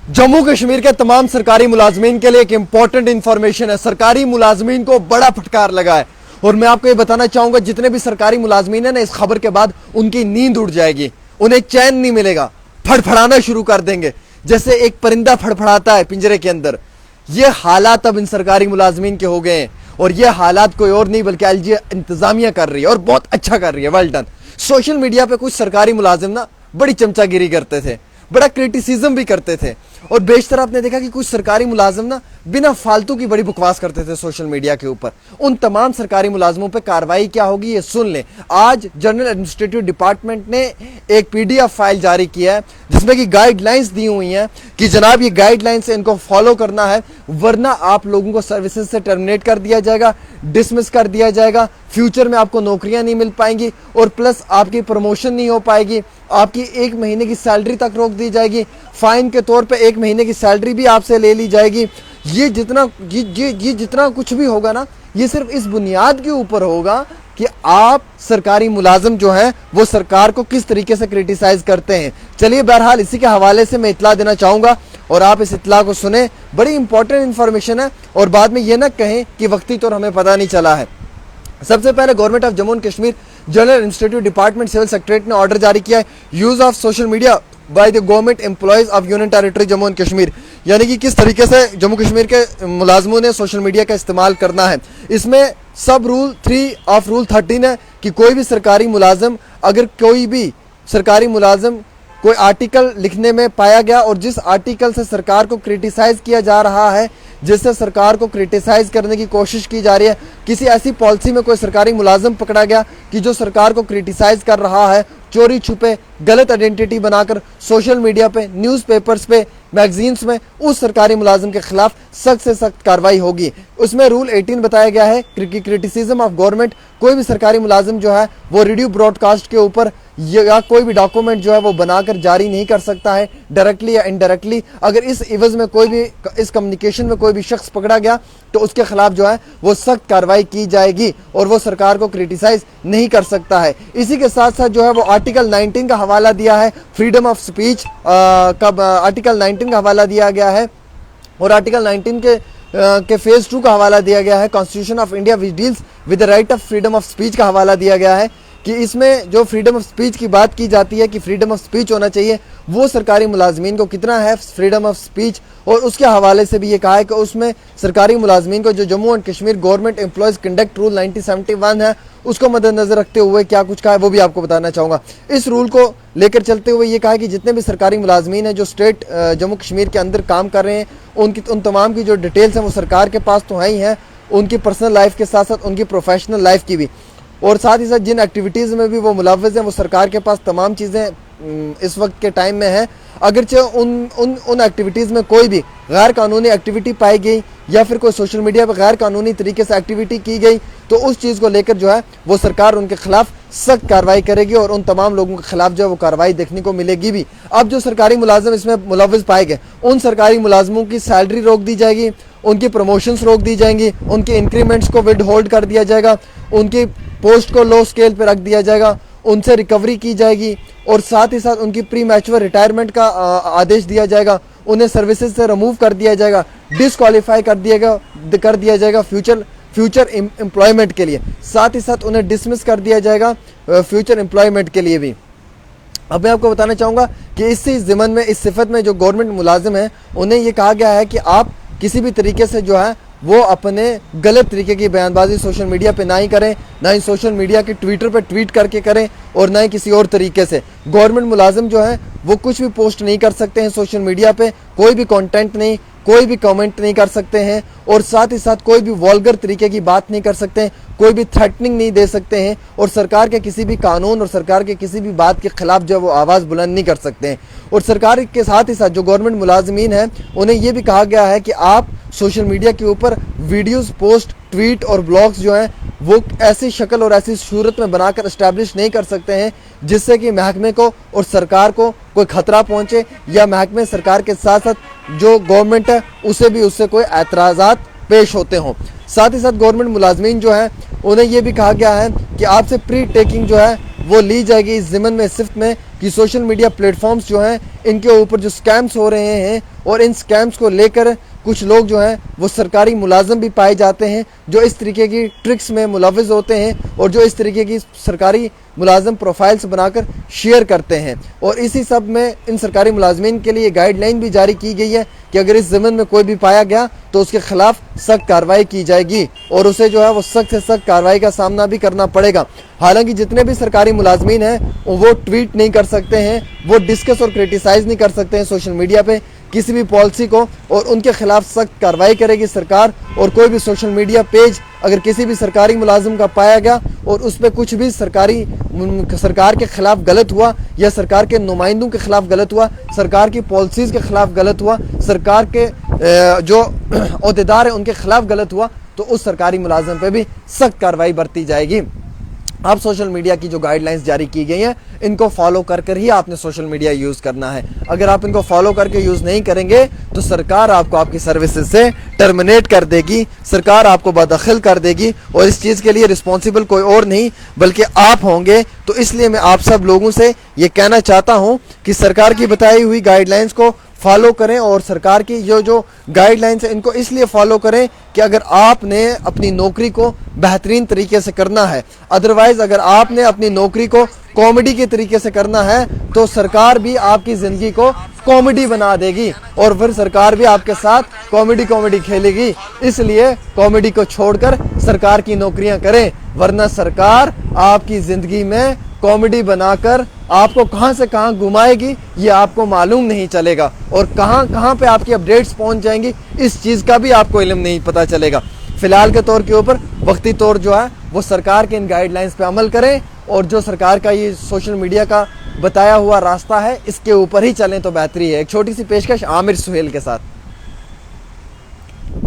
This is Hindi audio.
जम्मू कश्मीर के तमाम सरकारी मुलाजमीन के लिए एक इंपॉर्टेंट इंफॉर्मेशन है। सरकारी मुलाजमीन को बड़ा फटकार लगा है और मैं आपको ये बताना चाहूंगा, जितने भी सरकारी मुलाजमीन है ना, इस खबर के बाद उनकी नींद उड़ जाएगी, उन्हें चैन नहीं मिलेगा, फड़फड़ाना शुरू कर देंगे जैसे एक परिंदा फड़फड़ाता है पिंजरे के अंदर। ये हालात अब इन सरकारी मुलाजमीन के हो गए हैं और ये हालात कोई और नहीं बल्कि एलजी इंतजामिया कर रही है और बहुत अच्छा कर रही है। Well done. सोशल मीडिया पे कुछ सरकारी मुलाजिम ना बड़ी चमचागिरी करते थे, बड़ा क्रिटिसिज्म भी करते थे और बेशतर आपने देखा कि कुछ सरकारी मुलाजिम ना बिना फालतू की बड़ी बकवास करते थे सोशल मीडिया के ऊपर। उन तमाम सरकारी मुलाजिमों पे कार्रवाई क्या होगी ये सुन लें। आज जनरल एडमिनिस्ट्रेटिव डिपार्टमेंट ने एक पीडीएफ फाइल जारी किया है जिसमें कि गाइडलाइंस दी हुई हैं कि जनाब ये गाइडलाइंस से इनको फॉलो करना है, वरना आप लोगों को सर्विसेज से टर्मिनेट कर दिया जाएगा, डिसमिस कर दिया जाएगा, फ्यूचर में आपको नौकरियां नहीं मिल पाएंगी और प्लस आपकी प्रमोशन नहीं हो पाएगी, आपकी 1 महीने की सैलरी तक रोक दी जाएगी, फाइन के तौर पे 1 महीने की सैलरी भी आपसे ले ली जाएगी। ये जितना कुछ भी होगा ना, ये सिर्फ इस बुनियाद के ऊपर होगा कि आप सरकारी मुलाजिम जो हैं वो सरकार को किस तरीके से क्रिटिसाइज करते हैं। चलिए बहरहाल इसी के हवाले से मैं इत्तला देना चाहूंगा और आप इस इत्तला को सुने, बड़ी इंपॉर्टेंट इंफॉर्मेशन है और बाद में ये ना कहें कि वक्ती तौर हमें पता नहीं चला है। सबसे पहले government of Jammu and Kashmir general administrative department civil secretary ने ऑर्डर जारी किया है, use of social media by the government employees of union territory Jammu and Kashmir, यानी कि किस तरीके से जम्मू कश्मीर के मुलाजमों ने सोशल मीडिया का इस्तेमाल करना है। इसमें सब रूल 3 ऑफ रूल 13 है कि कोई भी सरकारी मुलाजिम, अगर कोई भी सरकारी मुलाजिम कोई आर्टिकल लिखने में पाया गया और जिस आर्टिकल से सरकार को क्रिटिसाइज किया जा रहा है, जिससे सरकार को क्रिटिसाइज करने की कोशिश की जा रही है, किसी ऐसी पॉलिसी में कोई सरकारी मुलाजिम पकड़ा गया कि जो सरकार को क्रिटिसाइज कर रहा है, चोरी छुपे गलत आइडेंटिटी बनाकर सोशल मीडिया पे, न्यूज़पेपर्स पे, मैगजीन्स में, उस सरकारी मुलाजिम के खिलाफ सख्त से सख्त कार्रवाई होगी। उसमें रूल 18 बताया गया है कि क्रिटिसिज्म ऑफ गवर्नमेंट, कोई भी सरकारी मुलाजिम जो है वो रेडियो ब्रॉडकास्ट के ऊपर या कोई भी डॉक्यूमेंट जो है वो बनाकर जारी नहीं कर सकता है, डायरेक्टली या इनडायरेक्टली। अगर इस इवज में कोई भी, इस कम्युनिकेशन में कोई भी शख्स पकड़ा गया तो उसके खिलाफ जो है वो सख्त कार्रवाई की जाएगी और वो सरकार को क्रिटिसाइज नहीं कर सकता है। इसी के साथ साथ जो है वो आर्टिकल 19 का हवाला दिया है, फ्रीडम ऑफ स्पीच का आर्टिकल 19 का हवाला दिया गया है और आर्टिकल 19 के फेज 2 का हवाला दिया गया है। Constitution of India which deals with the right of freedom of speech का हवाला दिया गया है कि इसमें जो फ्रीडम ऑफ स्पीच की बात की जाती है कि फ्रीडम ऑफ स्पीच होना चाहिए, वो सरकारी मुलाजमीन को कितना है फ्रीडम ऑफ स्पीच, और उसके हवाले से भी ये कहा है कि उसमें सरकारी मुलाजमीन को जो Jammu and Kashmir government employees conduct rule 1971 है उसको मद्देनजर रखते हुए क्या कुछ कहा है वो भी आपको बताना चाहूँगा। इस रूल को लेकर चलते हुए ये कहा है कि जितने भी सरकारी मुलाजमीन हैं जो स्टेट जम्मू कश्मीर के अंदर काम कर रहे हैं, उन तमाम की जो डिटेल्स हैं वो सरकार के पास तो है ही हैं, उनकी पर्सनल लाइफ के साथ साथ उनकी प्रोफेशनल लाइफ की भी, और साथ ही साथ जिन एक्टिविटीज़ में भी वो मुलव्वज़ हैं वो सरकार के पास तमाम चीज़ें इस वक्त के टाइम में है। अगरचे उन एक्टिविटीज़ में कोई भी गैर कानूनी एक्टिविटी पाई गई या फिर कोई सोशल मीडिया पर गैर कानूनी तरीके से एक्टिविटी की गई तो उस चीज़ को लेकर जो है वो सरकार उनके खिलाफ सख्त कार्रवाई करेगी और उन तमाम लोगों के खिलाफ जो है वो कार्रवाई देखने को मिलेगी भी। अब जो सरकारी मुलाजिम इसमें मुलव्वज़ पाए गए, उन सरकारी मुलाजिमों की सैलरी रोक दी जाएगी, उनकी प्रमोशंस रोक दी जाएंगी, उनके इंक्रीमेंट्स को विद होल्ड कर दिया जाएगा, उनकी पोस्ट को लो स्केल पर रख दिया जाएगा, उनसे रिकवरी की जाएगी और साथ ही साथ उनकी प्री मैच्योर रिटायरमेंट का आदेश दिया जाएगा, उन्हें सर्विसेज से रिमूव कर दिया जाएगा, डिसक्वालीफाई कर दिया जाएगा फ्यूचर एम्प्लॉयमेंट के लिए, साथ ही साथ उन्हें डिसमिस कर दिया जाएगा फ्यूचर एम्प्लॉयमेंट के लिए भी। अब मैं आपको बताना चाहूँगा कि इसी ज़िमन में, इस सिफत में जो गवर्नमेंट मुलाजिम हैं उन्हें ये कहा गया है कि आप किसी भी तरीके से जो है वो अपने गलत तरीके की बयानबाजी सोशल मीडिया पे ना ही करें, ना ही सोशल मीडिया के ट्विटर पे ट्वीट करके करें और ना ही किसी और तरीके से। गवर्नमेंट मुलाजिम जो है वो कुछ भी पोस्ट नहीं कर सकते हैं सोशल मीडिया पे, कोई भी कंटेंट नहीं, कोई भी कमेंट नहीं कर सकते हैं और साथ ही साथ कोई भी वल्गर तरीके की बात नहीं कर सकते हैं, कोई भी थ्रेटनिंग नहीं दे सकते हैं और सरकार के किसी भी कानून और सरकार के किसी भी बात के खिलाफ जो है वो आवाज़ बुलंद नहीं कर सकते हैं। और सरकार के साथ ही साथ जो गवर्नमेंट मुलाजमीन हैं उन्हें ये भी कहा गया है कि आप सोशल मीडिया के ऊपर वीडियोस, पोस्ट, ट्वीट और ब्लॉग्स जो हैं वो ऐसी शक्ल और ऐसी सूरत में बनाकर इस्टेब्लिश नहीं कर सकते हैं जिससे कि महकमे को और सरकार को कोई खतरा पहुंचे या महकमे सरकार के साथ साथ जो गवर्नमेंट है उसे भी उससे कोई एतराज़ात पेश होते हों। साथ ही साथ गवर्नमेंट मुलाजमीन जो हैं उन्हें यह भी कहा गया है कि आपसे प्री टेकिंग जो है वो ली जाएगी इस ज़िमन में, सिफ्त में कि सोशल मीडिया प्लेटफॉर्म्स जो हैं इनके ऊपर जो स्कैम्स हो रहे हैं और इन स्कैम्स को लेकर कुछ लोग जो हैं वो सरकारी मुलाजिम भी पाए जाते हैं जो इस तरीके की ट्रिक्स में मुलविस होते हैं और जो इस तरीके की सरकारी मुलाजिम प्रोफाइल्स बनाकर शेयर करते हैं। और इसी सब में इन सरकारी मुलाजमीन के लिए गाइडलाइन भी जारी की गई है कि अगर इस ज़मीन में कोई भी पाया गया तो उसके खिलाफ सख्त कार्रवाई की जाएगी और उसे जो है वो सख्त से सख्त कार्रवाई का सामना भी करना पड़ेगा। हालांकि जितने भी सरकारी मुलाजमीन हैं वो ट्वीट नहीं कर सकते हैं, वो डिस्कस और क्रिटिसाइज़ नहीं कर सकते हैं सोशल मीडिया पे किसी भी पॉलिसी को, और उनके खिलाफ सख्त कार्रवाई करेगी सरकार। और कोई भी सोशल मीडिया पेज अगर किसी भी सरकारी मुलाजिम का पाया गया और उस पर कुछ भी सरकार के खिलाफ गलत हुआ या सरकार के नुमाइंदों के खिलाफ गलत हुआ, सरकार की पॉलिसीज़ के खिलाफ गलत हुआ, सरकार के जो ओहदेदार हैं उनके खिलाफ गलत हुआ, तो उस सरकारी मुलाजिम पे भी सख्त कार्रवाई बरती जाएगी। आप सोशल मीडिया की जो गाइडलाइंस जारी की गई हैं इनको फॉलो कर ही आपने सोशल मीडिया यूज़ करना है। अगर आप इनको फॉलो करके यूज़ नहीं करेंगे तो सरकार आपको आपकी सर्विसेज से टर्मिनेट कर देगी, सरकार आपको बदखल कर देगी और इस चीज़ के लिए रिस्पॉन्सिबल कोई और नहीं बल्कि आप होंगे। तो इसलिए मैं आप सब लोगों से ये कहना चाहता हूँ कि सरकार की बताई हुई गाइडलाइंस को फॉलो करें और सरकार की जो गाइडलाइंस है इनको इसलिए फॉलो करें कि अगर आपने अपनी नौकरी को बेहतरीन तरीके से करना है, अदरवाइज अगर आपने अपनी नौकरी को कॉमेडी के तरीके से करना है तो सरकार भी आपकी ज़िंदगी को कॉमेडी बना देगी और फिर सरकार भी आपके साथ कॉमेडी खेलेगी। इसलिए कॉमेडी को छोड़कर सरकार की नौकरियां करें, वरना सरकार आपकी ज़िंदगी में कॉमेडी बनाकर आपको कहां से कहां घुमाएगी ये आपको मालूम नहीं चलेगा और कहां पे आपकी अपडेट्स पहुंच जाएंगी इस चीज़ का भी आपको इल्म नहीं पता चलेगा। फिलहाल के तौर के ऊपर वक्ती तौर जो है वो सरकार के इन गाइडलाइंस पे अमल करें और जो सरकार का ये सोशल मीडिया का बताया हुआ रास्ता है इसके ऊपर ही चलें तो बेहतरी है। एक छोटी सी पेशकश आमिर सुहेल के साथ।